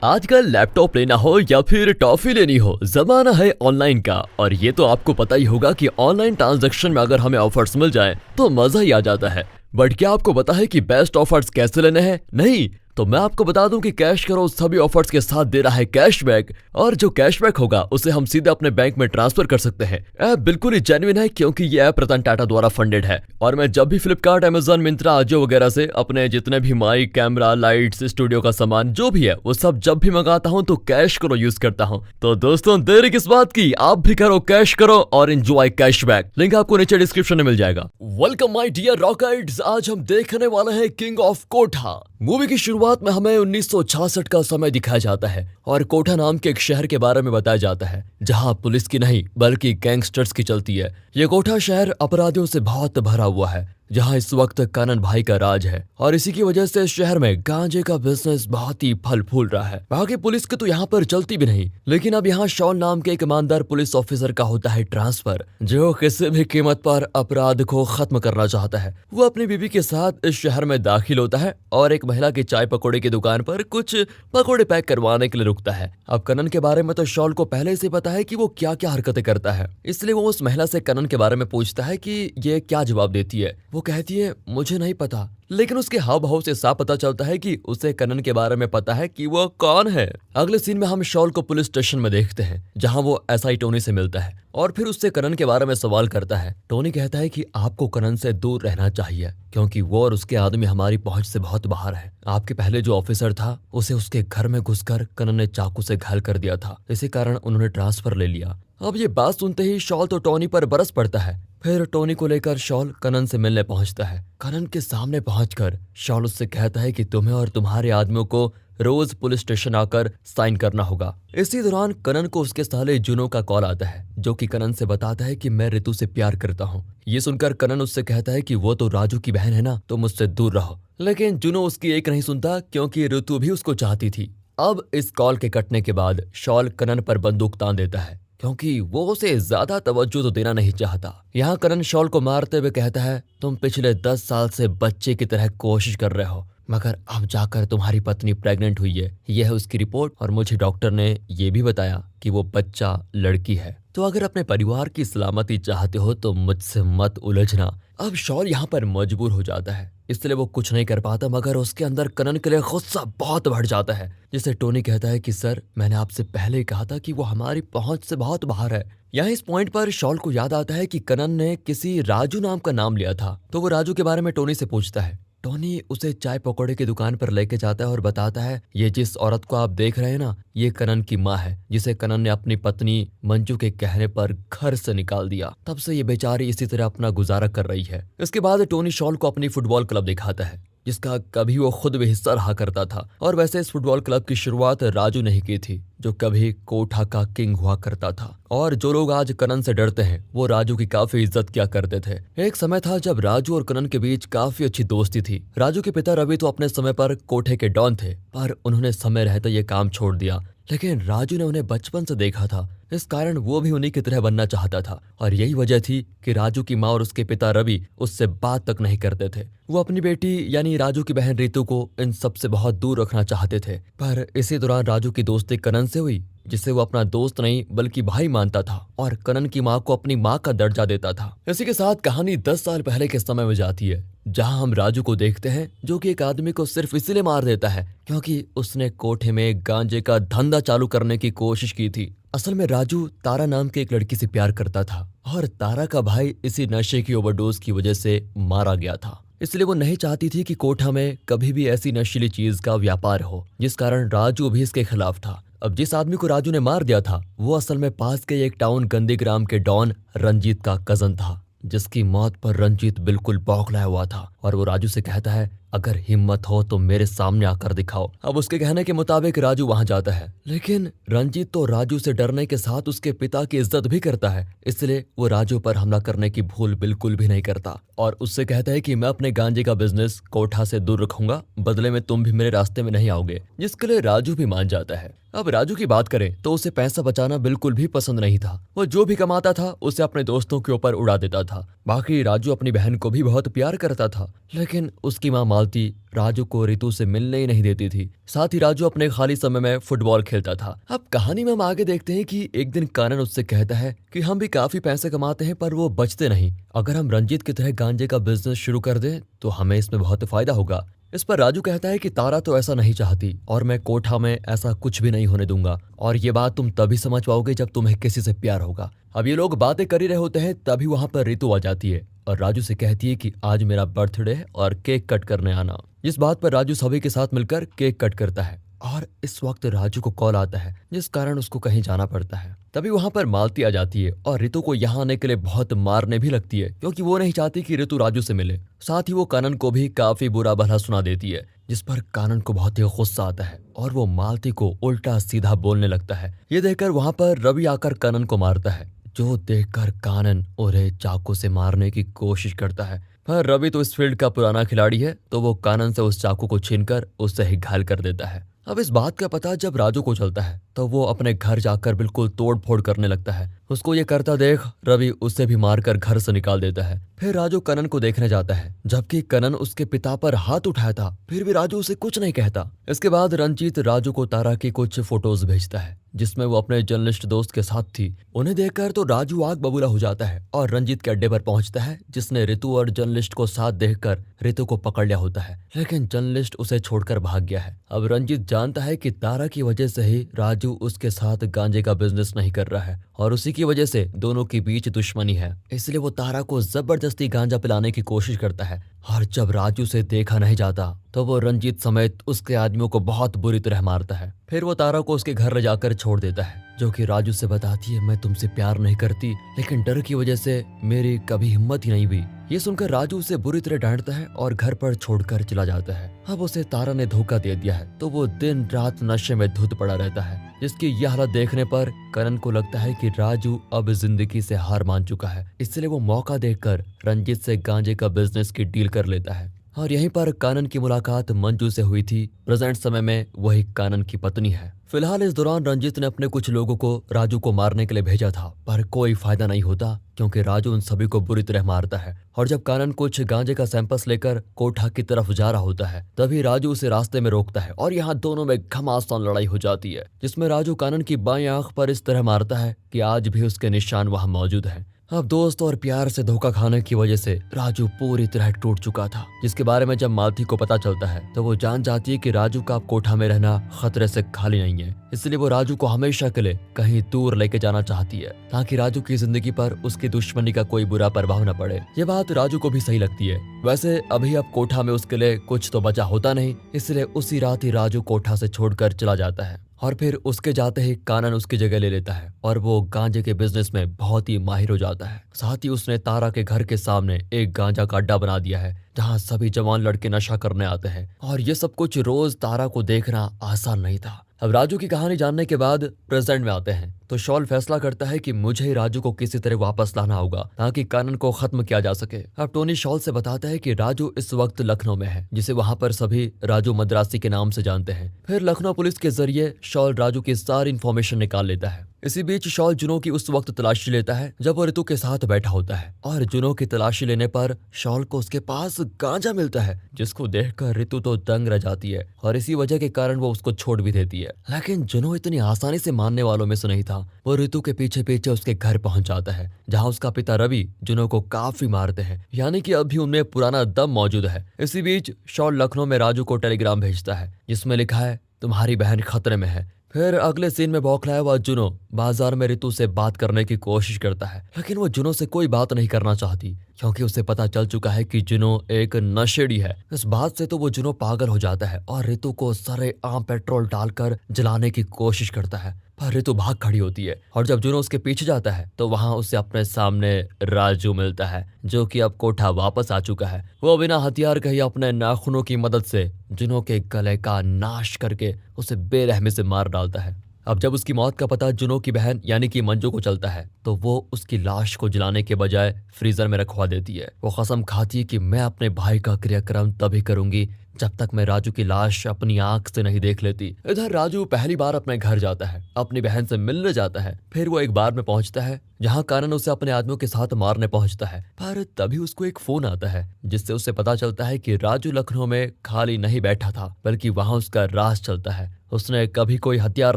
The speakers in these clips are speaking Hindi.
आजकल लैपटॉप लेना हो या फिर टॉफी लेनी हो, जमाना है ऑनलाइन का। और ये तो आपको पता ही होगा कि ऑनलाइन ट्रांजैक्शन में अगर हमें ऑफर्स मिल जाए तो मजा ही आ जाता है। बट क्या आपको पता है कि बेस्ट ऑफर्स कैसे लेने हैं? नहीं तो मैं आपको बता दूं कि कैश करो सभी ऑफर्स के साथ दे रहा है कैशबैक, और जो कैशबैक होगा उसे हम सीधे अपने बैंक में ट्रांसफर कर सकते हैं। ऐप बिल्कुल ही जेन्युइन है क्योंकि ये ऐप रतन टाटा द्वारा फंडेड है। और मैं जब भी फ्लिपकार्ट, अमेजन, मिंत्रा, अजियो वगैरह से अपने जितने भी माइक, कैमरा, लाइट्स, स्टूडियो का सामान जो भी है वो सब जब भी मंगाता हूँ तो कैश करो यूज करता हूँ। तो दोस्तों देरी किस बात की, आप भी करो कैश करो और एंजॉय कैशबैक। लिंक आपको नीचे डिस्क्रिप्शन में मिल जाएगा। वेलकम माय डियर रॉकेट्स, आज हम देखने वाले हैं किंग ऑफ कोठा। मूवी की शुरुआत में हमें 1966 का समय दिखाया जाता है और कोठा नाम के एक शहर के बारे में बताया जाता है जहां पुलिस की नहीं बल्कि गैंगस्टर्स की चलती है। ये कोठा शहर अपराधियों से बहुत भरा हुआ है, जहां इस वक्त कनन भाई का राज है और इसी की वजह से शहर में गांजे का बिजनेस बहुत ही फल फूल रहा है। बाकी पुलिस की तो यहाँ पर चलती भी नहीं, लेकिन अब यहाँ शॉन नाम के एक ईमानदार पुलिस ऑफिसर का होता है ट्रांसफर, जो किसी भी कीमत पर अपराध को खत्म करना चाहता है। वो अपनी बीवी के साथ इस शहर में दाखिल होता है और एक महिला की चाय पकौड़े की दुकान पर कुछ पकौड़े पैक करवाने के लिए रुकता है। अब कनन के बारे में तो शॉल को पहले से पता है कि वो क्या क्या हरकतें करता है, इसलिए वो उस महिला से कनन के बारे में पूछता है कि ये क्या जवाब देती है। वो कहती है मुझे नहीं पता, लेकिन उसके हाव भाव से साफ पता चलता है कि उसे कनन के बारे में पता है कि वो कौन है। अगले सीन में हम शॉल को पुलिस स्टेशन में देखते हैं जहां वो एसआई टोनी से मिलता है और फिर उससे कनन के बारे में सवाल करता है। टोनी कहता है कि आपको कनन से दूर रहना चाहिए क्योंकि वो और उसके आदमी हमारी पहुंच से बहुत बाहर है। आपके पहले जो ऑफिसर था उसे उसके घर में घुसकर कनन ने चाकू से घायल कर दिया था, इसी कारण उन्होंने ट्रांसफर ले लिया। अब ये बात सुनते ही शॉल तो टोनी पर बरस पड़ता है। फिर टोनी को लेकर शॉल कनन से मिलने पहुंचता है। कनन के सामने पहुंचकर शॉल उससे कहता है कि तुम्हें और तुम्हारे आदमियों को रोज पुलिस स्टेशन आकर साइन करना होगा। इसी दौरान कनन को उसके साले जुनो का कॉल आता है, जो कि कनन से बताता है कि मैं रितु से प्यार करता हूँ। ये सुनकर कनन उससे कहता है कि वो तो राजू की बहन है ना, तो मुझसे दूर रहो। लेकिन जुनो उसकी एक नहीं सुनता क्योंकि रितु भी उसको चाहती थी। अब इस कॉल के कटने के बाद शॉल कनन पर बंदूक तान देता है क्योंकि वो उसे ज्यादा तवज्जो तो देना नहीं चाहता। यहाँ कनन शॉल को मारते हुए कहता है तुम पिछले 10 साल से बच्चे की तरह कोशिश कर रहे हो, मगर अब जाकर तुम्हारी पत्नी प्रेग्नेंट हुई है। यह है उसकी रिपोर्ट और मुझे डॉक्टर ने ये भी बताया कि वो बच्चा लड़की है। तो अगर अपने परिवार की सलामती चाहते हो तो मुझसे मत उलझना। अब शॉल यहाँ पर मजबूर हो जाता है, इसलिए वो कुछ नहीं कर पाता, मगर उसके अंदर कनन के लिए गुस्सा बहुत बढ़ जाता है। जिसे टोनी कहता है कि सर मैंने आपसे पहले ही कहा था कि वो हमारी पहुंच से बहुत बाहर है। यहाँ इस पॉइंट पर शॉल को याद आता है कि कनन ने किसी राजू नाम का नाम लिया था, तो वो राजू के बारे में टोनी से पूछता है। टोनी उसे चाय पकौड़े की दुकान पर लेके जाता है और बताता है ये जिस औरत को आप देख रहे हैं ना, ये कनन की माँ है, जिसे कनन ने अपनी पत्नी मंजू के कहने पर घर से निकाल दिया। तब से ये बेचारी इसी तरह अपना गुजारा कर रही है। इसके बाद टोनी शॉल को अपनी फुटबॉल क्लब दिखाता है जिसका कभी वो खुद भी हिस्सा रहा करता था। और वैसे इस फुटबॉल क्लब की शुरुआत राजू ने ही की थी, जो कभी कोठा का किंग हुआ करता था। और जो लोग आज कनन से डरते हैं वो राजू की काफी इज्जत किया करते थे। एक समय था जब राजू और कनन के बीच काफी अच्छी दोस्ती थी। राजू के पिता रवि तो अपने समय पर कोठे के डॉन थे, पर उन्होंने समय रहते ये काम छोड़ दिया। लेकिन राजू ने उन्हें बचपन से देखा था, इस कारण वो भी उन्हीं की तरह बनना चाहता था। और यही वजह थी कि राजू की माँ और उसके पिता रवि उससे बात तक नहीं करते थे। वो अपनी बेटी यानी राजू की बहन रितु को इन सब से बहुत दूर रखना चाहते थे। पर इसी दौरान राजू की दोस्ती कनन से हुई, जिसे वो अपना दोस्त नहीं बल्कि भाई मानता था और कनन की माँ को अपनी माँ का दर्जा देता था। इसी के साथ कहानी 10 साल पहले के समय में जाती है, जहां हम राजू को देखते हैं जो कि एक आदमी को सिर्फ इसलिए मार देता है क्योंकि उसने कोठे में गांजे का धंधा चालू करने की कोशिश की थी। असल में राजू तारा नाम के एक लड़की से प्यार करता था और तारा का भाई इसी नशे की ओवरडोज की वजह से मारा गया था। इसलिए वो नहीं चाहती थी कि कोठा में कभी भी ऐसी नशीली चीज का व्यापार हो, जिस कारण राजू भी इसके खिलाफ था। अब जिस आदमी को राजू ने मार दिया था वो असल में पास के एक टाउन गंदीग्राम के डॉन रंजीत का कजन था, जिसकी मौत पर रंजीत बिल्कुल बौखलाया हुआ था। और वो राजू से कहता है अगर हिम्मत हो तो मेरे सामने आकर दिखाओ। अब उसके कहने के मुताबिक राजू वहां जाता है, लेकिन रंजीत तो राजू से डरने के साथ उसके पिता की इज्जत भी करता है, इसलिए वो राजू पर हमला करने की भूल बिल्कुल भी नहीं करता और उससे कहता है कि मैं अपने गांजे का बिजनेस कोठा से दूर रखूंगा, बदले में तुम भी मेरे रास्ते में नहीं आओगे, जिसके लिए राजू भी मान जाता है। अब राजू की बात करें तो उसे पैसा बचाना बिल्कुल भी पसंद नहीं था। वो जो भी कमाता था उसे अपने दोस्तों के ऊपर उड़ा देता था। बाकी राजू अपनी बहन को भी बहुत प्यार करता था, लेकिन उसकी माँ मालती राजू को रितु से मिलने ही नहीं देती थी। साथ ही राजू अपने खाली समय में फुटबॉल खेलता था। अब कहानी में हम आगे देखते हैं कि एक दिन कानन उससे कहता है कि हम भी काफी पैसे कमाते हैं पर वो बचते नहीं। अगर हम रंजीत की तरह गांजे का बिजनेस शुरू कर दें तो हमें इसमें बहुत फायदा होगा। इस पर राजू कहता है कि तारा तो ऐसा नहीं चाहती और मैं कोठा में ऐसा कुछ भी नहीं होने दूंगा, और ये बात तुम तभी समझ पाओगे जब तुम्हें किसी से प्यार होगा। अब ये लोग बातें कर ही रहे होते हैं, तभी वहां पर रितु आ जाती है और राजू से कहती है कि आज मेरा बर्थडे है और केक कट करने आना। इस बात पर राजू सभी के साथ मिलकर केक कट करता है और इस वक्त राजू को कॉल आता है जिस कारण उसको कहीं जाना पड़ता है। तभी वहां पर मालती आ जाती है और रितु को यहाँ आने के लिए बहुत मारने भी लगती है क्योंकि वो नहीं चाहती कि रितु राजू से मिले। साथ ही वो कानन को भी काफी बुरा भला सुना देती है, जिस पर कानन को बहुत ही गुस्सा आता है और वो मालती को उल्टा सीधा बोलने लगता है। ये देखकर वहां पर रवि आकर कानन को मारता है, जो देखकर कानन उन्हें चाकू से मारने की कोशिश करता है। पर रवि तो इस फील्ड का पुराना खिलाड़ी है, तो वो कानन से उस चाकू को छीनकर उससे ही घायल कर देता है। अब इस बात का पता जब राजू को चलता है तो वो अपने घर जाकर बिल्कुल तोड़ फोड़ करने लगता है। उसको ये करता देख रवि उसे भी मारकर घर से निकाल देता है। फिर राजू कनन को देखने जाता है, जबकि कनन उसके पिता पर हाथ उठाया था, फिर भी राजू उसे कुछ नहीं कहता। इसके बाद रंजीत राजू को तारा की कुछ फोटोज भेजता है जिसमें वो अपने जर्नलिस्ट दोस्त के साथ थी। उन्हें देखकर तो राजू आग बबूला हो जाता है और रंजीत के अड्डे पर पहुंचता है, जिसने रितु और जर्नलिस्ट को साथ देखकर रितु को पकड़ लिया होता है, लेकिन जर्नलिस्ट उसे छोड़कर भाग गया है। अब रंजीत जानता है कि तारा की वजह से ही राजू उसके साथ गांजे का बिजनेस नहीं कर रहा है और उसी की वजह से दोनों के बीच दुश्मनी है, इसलिए वो तारा को जबरदस्ती गांजा पिलाने की कोशिश करता है। और जब राजू से देखा नहीं जाता तो वो रंजीत समेत उसके आदमियों को बहुत बुरी तरह मारता है। फिर वो तारा को उसके घर ले जाकर छोड़ देता है, जो कि राजू से बताती है मैं तुमसे प्यार नहीं करती, लेकिन डर की वजह से मेरी कभी हिम्मत ही नहीं हुई। ये सुनकर राजू उसे बुरी तरह डांटता है और घर पर छोड़कर चला जाता है। अब उसे तारा ने धोखा दे दिया है तो वो दिन रात नशे में धुत पड़ा रहता है, जिसकी यह हालत देखने पर करण को लगता है कि राजू अब जिंदगी से हार मान चुका है, इसलिए वो मौका देखकर रंजीत से गांजे का बिजनेस की डील कर लेता है। और यहीं पर कानन की मुलाकात मंजू से हुई थी। प्रेजेंट समय में वही कानन की पत्नी है। फिलहाल इस दौरान रंजीत ने अपने कुछ लोगों को राजू को मारने के लिए भेजा था, पर कोई फायदा नहीं होता क्योंकि राजू उन सभी को बुरी तरह मारता है। और जब कानन कुछ गांजे का सैंपल्स लेकर कोठा की तरफ जा रहा होता है, तभी राजू उसे रास्ते में रोकता है और यहाँ दोनों में घमासान लड़ाई हो जाती है, जिसमें राजू कानन की बाईं आंख पर इस तरह मारता है कि आज भी उसके निशान वहां मौजूद हैं। अब दोस्त और प्यार से धोखा खाने की वजह से राजू पूरी तरह टूट चुका था, जिसके बारे में जब मालती को पता चलता है तो वो जान जाती है कि राजू का कोठा में रहना खतरे से खाली नहीं है, इसलिए वो राजू को हमेशा के लिए कहीं दूर लेके जाना चाहती है ताकि राजू की जिंदगी पर उसकी दुश्मनी का कोई बुरा प्रभाव न पड़े। ये बात राजू को भी सही लगती है। वैसे अभी अब कोठा में उसके लिए कुछ तो बचा होता नहीं, इसलिए उसी रात ही राजू कोठा से छोड़कर चला जाता है और फिर उसके जाते ही कानन उसकी जगह ले लेता है और वो गांजे के बिजनेस में बहुत ही माहिर हो जाता है। साथ ही उसने तारा के घर के सामने एक गांजा का अड्डा बना दिया है जहां सभी जवान लड़के नशा करने आते हैं, और ये सब कुछ रोज तारा को देखना आसान नहीं था। अब राजू की कहानी जानने के बाद प्रेजेंट में आते हैं तो शॉल फैसला करता है कि मुझे ही राजू को किसी तरह वापस लाना होगा ताकि कानन को खत्म किया जा सके। अब टोनी शॉल से बताता है कि राजू इस वक्त लखनऊ में है, जिसे वहां पर सभी राजू मद्रासी के नाम से जानते हैं। फिर लखनऊ पुलिस के जरिए शॉल राजू की सारी इन्फॉर्मेशन निकाल लेता है। इसी बीच शॉल जुनो की उस वक्त तलाशी लेता है जब वो रितु के साथ बैठा होता है, और जुनो की तलाशी लेने पर शॉल को उसके पास गांजा मिलता है, जिसको देखकर रितु तो दंग रह जाती है और इसी वजह के कारण वो उसको छोड़ भी देती है। लेकिन जुनो इतनी आसानी से मानने वालों में से नहीं था। वो रितु के पीछे पीछे उसके घर पहुंच जाता है, जहां उसका पिता रवि जुनो को काफी मारते हैं, यानी कि अभी उनमें पुराना दम मौजूद है। इसी बीच शॉल लखनऊ में राजू को टेलीग्राम भेजता है जिसमें लिखा है तुम्हारी बहन खतरे में है। फिर अगले सीन में बौखलाया हुआ जुनो बाजार में रितु से बात करने की कोशिश करता है, लेकिन वो जुनो से कोई बात नहीं करना चाहती क्योंकि उसे पता चल चुका है कि जुनो एक नशेड़ी है। इस बात से तो वो जुनो पागल हो जाता है और रितु को सरेआम पेट्रोल डालकर जलाने की कोशिश करता है, पर रितु भाग खड़ी होती है और जब जुनो उसके पीछे जाता है तो वहां उसे अपने सामने राजू मिलता है, जो कि अब कोठा वापस आ चुका है। वो बिना हथियार के ही अपने नाखूनों की मदद से जुनो के गले का नाश करके उसे बेरहमी से मार डालता है। अब जब उसकी मौत का पता जुनो की बहन यानी कि मंजू को चलता है तो वो उसकी लाश को जलाने के बजाय फ्रीजर में रखवा देती है। वो कसम खाती है कि मैं अपने भाई का क्रियाक्रम तभी करूंगी जब तक मैं राजू की लाश अपनी आंख से नहीं देख लेती। इधर राजू पहली बार अपने घर जाता है, अपनी बहन से मिलने जाता है। फिर वो एक बार में पहुंचता है जहां कानन उसे अपने आदमियों के साथ मारने पहुंचता है। पर तभी उसको एक फोन आता है जिससे उसे पता चलता है कि राजू लखनऊ में खाली नहीं बैठा था, बल्कि वहां उसका राज चलता है। उसने कभी कोई हथियार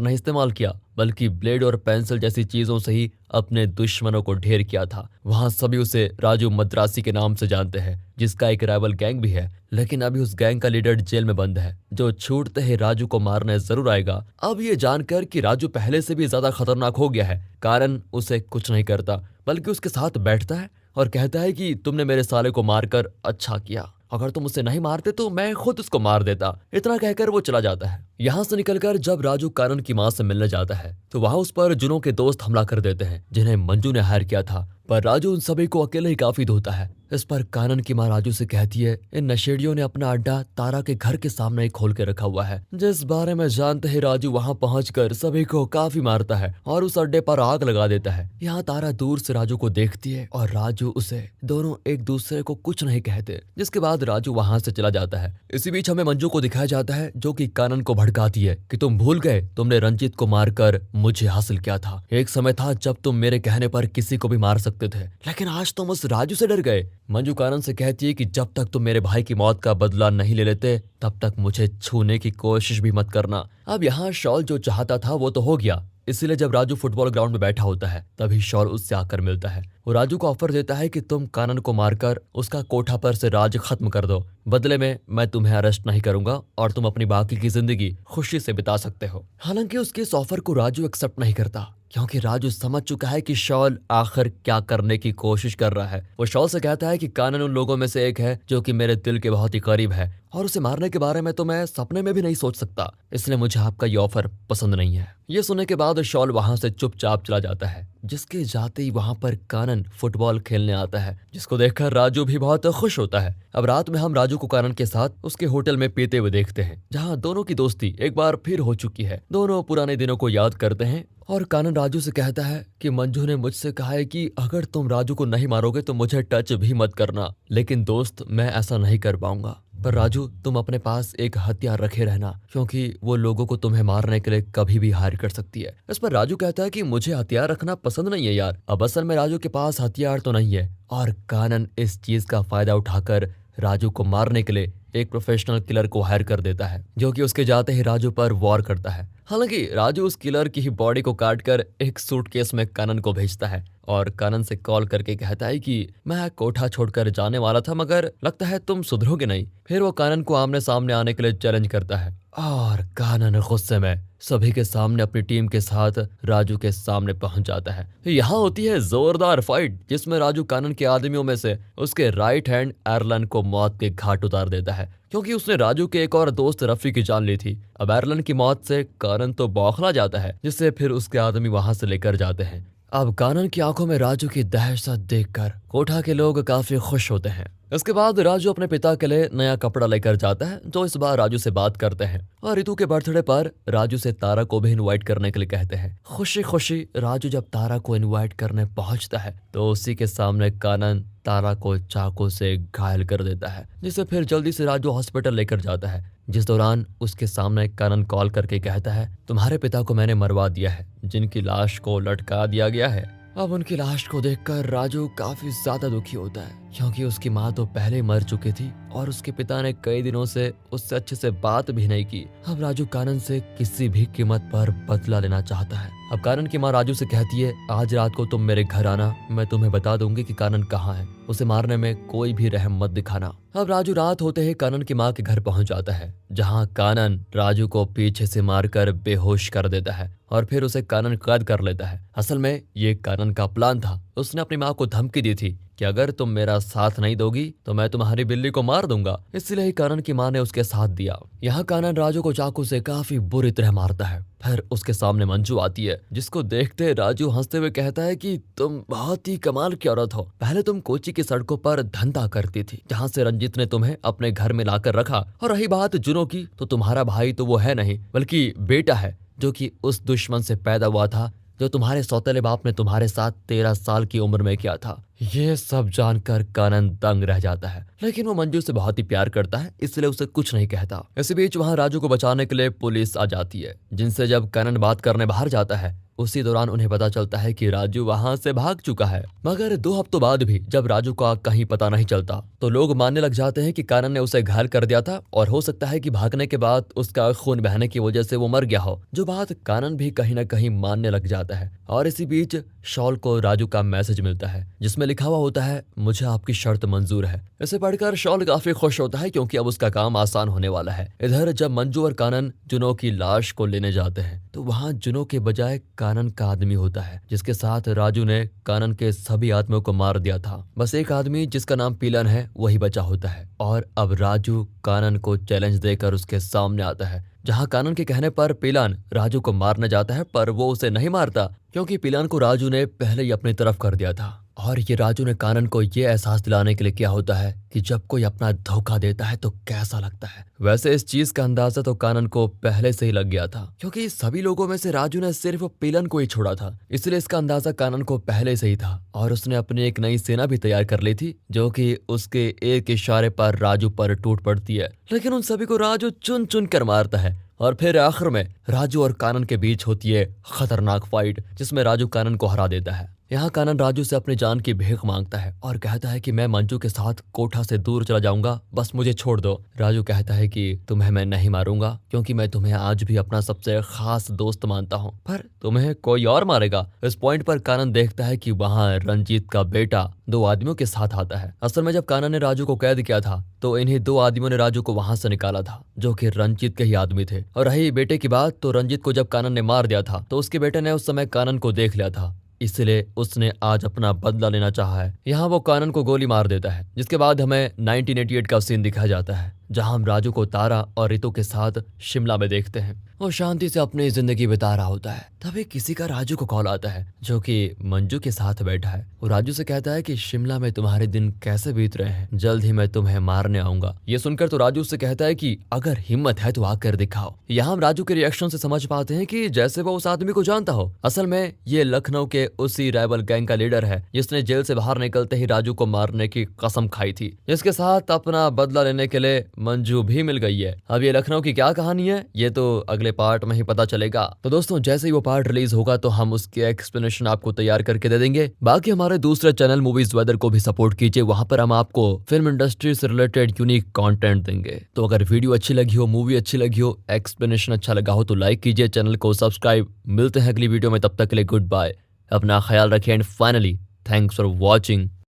नहीं इस्तेमाल किया, बल्कि ब्लेड और पेंसिल जैसी चीजों से ही अपने दुश्मनों को ढेर किया था। वहां सभी उसे राजू मद्रासी के नाम से जानते हैं, जिसका एक राइवल गैंग भी है। लेकिन अभी उस गैंग का लीडर जेल में बंद है, जो छूटते ही राजू को मारने जरूर आएगा। अब ये जानकर कि राजू पहले से भी ज्यादा खतरनाक हो गया है, कारण उसे कुछ नहीं करता, बल्कि उसके साथ बैठता है और कहता है कि तुमने मेरे साले को मारकर अच्छा किया, अगर तुम उसे नहीं मारते तो मैं खुद उसको मार देता। इतना कहकर वो चला जाता है। यहाँ से निकलकर जब राजू कानन की माँ से मिलने जाता है तो वहाँ उस पर जुनों के दोस्त हमला कर देते हैं, जिन्हें मंजू ने हायर किया था। पर राजू उन सभी को अकेले ही काफी धोता है। इस पर कानन की माँ राजू से कहती है, इन नशेड़ियों ने अपना अड्डा तारा के घर के सामने ही खोल के रखा हुआ है, जिस बारे में जानते ही राजू वहाँ पहुंचकर सभी को काफी मारता है और उस अड्डे पर आग लगा देता है। यहाँ तारा दूर से राजू को देखती है और राजू उसे, दोनों एक दूसरे को कुछ नहीं कहते, जिसके बाद राजू वहाँ से चला जाता है। इसी बीच हमें मंजू को दिखाया जाता है, जो कि कानन को भड़काती है कि तुम भूल गए तुमने रंजीत को मारकर मुझे हासिल किया था। एक समय था जब तुम मेरे कहने पर किसी को भी मार सकते थे, लेकिन आज तुम उस राजू से डर गए। मंजू कानन से कहती है कि जब तक तुम मेरे भाई की मौत का बदला नहीं ले लेते तब तक मुझे छूने की कोशिश भी मत करना। अब यहाँ शॉल जो चाहता था वो तो हो गया, इसीलिए जब राजू फुटबॉल ग्राउंड में बैठा होता है तभी शॉल उससे आकर मिलता है। वो राजू को ऑफर देता है कि तुम कानन को मारकर उसका कोठा पर से राज खत्म कर दो, बदले में मैं तुम्हें अरेस्ट नहीं करूंगा और तुम अपनी बाकी की जिंदगी खुशी से बिता सकते हो। हालांकि उसके इस ऑफर को राजू एक्सेप्ट नहीं करता, क्योंकि राजू समझ चुका है कि शॉल आखिर क्या करने की कोशिश कर रहा है। वो शॉल से कहता है कि कानन उन लोगों में से एक है जो कि मेरे दिल के बहुत ही करीब है और उसे मारने के बारे में तो मैं सपने में भी नहीं सोच सकता, इसलिए मुझे आपका ये ऑफर पसंद नहीं है। ये सुनने के बाद शॉल वहां से चुपचाप चला जाता है। जिसके जाते ही वहां पर कानन फुटबॉल खेलने आता है, जिसको देखकर राजू भी बहुत खुश होता है। अब रात में हम राजू को कानन के साथ उसके होटल में पीते हुए देखते हैं, जहां दोनों की दोस्ती एक बार फिर हो चुकी है। दोनों पुराने दिनों को याद करते हैं और कानन राजू से कहता है कि मंजू ने मुझसे कहा है कि अगर तुम राजू को नहीं मारोगे तो मुझे टच भी मत करना, लेकिन दोस्त मैं ऐसा नहीं कर पाऊंगा। पर राजू तुम अपने पास एक हथियार रखे रहना, क्योंकि वो लोगों को तुम्हें मारने के लिए कभी भी हायर कर सकती है। इस पर राजू कहता है कि मुझे हथियार रखना पसंद नहीं है यार। अब असल में राजू के पास हथियार तो नहीं है और कानन इस चीज का फायदा उठाकर राजू को मारने के लिए एक प्रोफेशनल किलर को हायर कर देता है, जो कि उसके जाते ही राजू पर वॉर करता है। हालांकि राजू उस किलर की ही बॉडी को काटकर एक सूटकेस में कानन को भेजता है और कानन से कॉल करके कहता है कि मैं कोठा छोड़कर जाने वाला था, मगर लगता है तुम सुधरोगे नहीं। फिर वो कानन को आमने सामने आने के लिए चैलेंज करता है और कानन गुस्से में सभी के सामने अपनी टीम के साथ राजू के सामने पहुंच जाता है। यहाँ होती है जोरदार फाइट, जिसमें राजू कानन के आदमियों में से उसके राइट हैंड एरलन को मौत के घाट उतार देता है, क्योंकि उसने राजू के एक और दोस्त रफी की जान ली थी। अब एरलन की मौत से कानन तो बौखला जाता है, जिससे फिर उसके आदमी वहां से लेकर जाते हैं। अब कानन की आंखों में राजू की दहशत देखकर कोठा के लोग काफी खुश होते हैं। इसके बाद राजू अपने पिता के लिए नया कपड़ा लेकर जाता है, जो इस बार राजू से बात करते हैं और रितु के बर्थडे पर राजू से तारा को भी इनवाइट करने के लिए कहते हैं। खुशी खुशी राजू जब तारा को इनवाइट करने पहुंचता है तो उसी के सामने कानन तारा को चाकू से घायल कर देता है, जिसे फिर जल्दी से राजू हॉस्पिटल लेकर जाता है। जिस दौरान उसके सामने कानन कॉल करके कहता है, तुम्हारे पिता को मैंने मरवा दिया है, जिनकी लाश को लटका दिया गया है। अब उनकी लाश को देखकर राजू काफी ज्यादा दुखी होता है, क्योंकि उसकी माँ तो पहले ही मर चुकी थी और उसके पिता ने कई दिनों से उससे अच्छे से बात भी नहीं की। अब राजू कानन से किसी भी कीमत पर बदला लेना चाहता है। अब कानन की माँ राजू से कहती है, आज रात को तुम मेरे घर आना, मैं तुम्हें बता दूंगी कि कानन कहाँ है, उसे मारने में कोई भी रहम मत दिखाना। अब राजू रात होते ही कानन की माँ के घर पहुंच जाता है, जहाँ कानन राजू को पीछे से मारकर बेहोश कर देता है और फिर उसे कानन कैद कर लेता है। असल में ये कानन का प्लान था। उसने अपनी माँ को धमकी दी थी कि अगर तुम मेरा साथ नहीं दोगी तो मैं तुम्हारी बिल्ली को मार दूंगा, इसलिए ही कानन की माँ ने उसके साथ दिया। यहाँ कानन राजू को चाकू से काफी बुरी तरह मारता है। फिर उसके सामने मंजू आती है, जिसको देखते राजू हंसते हुए कहता है कि तुम बहुत ही कमाल की औरत हो। पहले तुम कोची की सड़कों पर धंधा करती थी, जहाँ से रंजीत ने तुम्हें अपने घर में लाकर रखा। और रही बात जुनों की, तो तुम्हारा भाई तो वो है नहीं, बल्कि बेटा है, जो कि उस दुश्मन से पैदा हुआ था जो तुम्हारे सौतेले बाप ने तुम्हारे साथ 13 साल की उम्र में किया था। ये सब जानकर कानन दंग रह जाता है, लेकिन वो मंजू से बहुत ही प्यार करता है, इसलिए उसे कुछ नहीं कहता। इसी बीच वहाँ राजू को बचाने के लिए पुलिस आ जाती है, जिनसे जब कानन बात करने बाहर जाता है उसी दौरान उन्हें पता चलता है कि राजू वहां से भाग चुका है। मगर 2 हफ्तों बाद भी जब राजू का कहीं पता नहीं चलता तो लोग मानने लग जाते हैं कि कानन ने उसे घायल कर दिया था और हो सकता है कि भागने के बाद उसका खून बहने की वजह से वो मर गया हो, जो बात कानन भी कहीं ना कहीं मानने लग जाता है। और इसी बीच शॉल को राजू का मैसेज मिलता है जिसमें लिखा हुआ होता है, मुझे आपकी शर्त मंजूर है। इसे पढ़कर शॉल काफी खुश होता है क्योंकि अब उसका काम आसान होने वाला है। इधर जब मंजू और कानन जुनो की लाश को लेने जाते हैं तो वहां जुनो के बजाय कानन का आदमी होता है जिसके साथ राजू ने कानन के सभी आदमियों को मार दिया था। बस एक आदमी जिसका नाम पीलन है वही बचा होता है और अब राजू कानन को चैलेंज देकर उसके सामने आता है, जहां कानन के कहने पर पीलान राजू को मारने जाता है पर वो उसे नहीं मारता क्योंकि पीलान को राजू ने पहले ही अपनी तरफ कर दिया था। और ये राजू ने कानन को ये एहसास दिलाने के लिए किया होता है कि जब कोई अपना धोखा देता है तो कैसा लगता है। वैसे इस चीज का अंदाजा तो कानन को पहले से ही लग गया था क्योंकि सभी लोगों में से राजू ने सिर्फ पीलन को ही छोड़ा था, इसलिए इसका अंदाजा कानन को पहले से ही था। और उसने अपनी एक नई सेना भी तैयार कर ली थी जो कि उसके एक इशारे पर राजू पर टूट पड़ती है, लेकिन उन सभी को राजू चुन चुन कर मारता है। और फिर आखिर में राजू और कानन के बीच होती है खतरनाक फाइट जिसमें राजू कानन को हरा देता है। यहाँ कानन राजू से अपनी जान की भीख मांगता है और कहता है कि मैं मंजू के साथ कोठा से दूर चला जाऊंगा, बस मुझे छोड़ दो। राजू कहता है कि तुम्हें मैं नहीं मारूंगा क्योंकि मैं तुम्हें आज भी अपना सबसे खास दोस्त मानता हूँ, पर तुम्हें कोई और मारेगा। इस पॉइंट पर कानन देखता है कि वहाँ रंजीत का बेटा 2 आदमियों के साथ आता है। असल में जब कानन ने राजू को कैद किया था तो इन्हीं 2 आदमियों ने राजू को वहां से निकाला था जो कि रंजीत के ही आदमी थे। और रही बेटे की बात, तो रंजीत को जब कानन ने मार दिया था तो उसके बेटे ने उस समय कानन को देख लिया था, इसलिए उसने आज अपना बदला लेना चाहा है। यहाँ वो कानन को गोली मार देता है जिसके बाद हमें 1988 का सीन दिखाया जाता है जहां हम राजू को तारा और रितु के साथ शिमला में देखते हैं। वो शांति से अपनी जिंदगी बिता रहा होता है, तभी किसी का राजू को कॉल आता है जो कि मंजू के साथ बैठा है। वो राजू से कहता है कि शिमला में तुम्हारे दिन कैसे बीत रहे हैं, जल्द ही मैं तुम्हें मारने आऊंगा। ये सुनकर तो राजू से कहता है कि अगर हिम्मत है तो आकर दिखाओ। यहाँ हम राजू के रिएक्शन से समझ पाते हैं कि जैसे वो उस आदमी को जानता हो। असल में ये लखनऊ के उसी राइवल गैंग का लीडर है जिसने जेल से बाहर निकलते ही राजू को मारने की कसम खाई थी, जिसके साथ अपना बदला लेने के लिए मंजू भी मिल गई है। अब ये लखनऊ की क्या कहानी है ये तो अगले पार्ट में ही पता चलेगा। तो दोस्तों जैसे ही वो पार्ट रिलीज होगा तो हम उसके एक्सप्लेनेशन आपको तैयार करके दे देंगे। बाकी हमारे दूसरे चैनल मूवीज वेदर को भी सपोर्ट कीजिए, वहां पर हम आपको फिल्म इंडस्ट्री से रिलेटेड यूनिक कंटेंट देंगे। तो अगर वीडियो अच्छी लगी हो, मूवी अच्छी लगी हो, एक्सप्लेनेशन अच्छा लगा हो तो लाइक कीजिए, चैनल को सब्सक्राइब। मिलते हैं अगली वीडियो में, तब तक के लिए गुड बाय, अपना ख्याल रखिए and finally thanks for watching.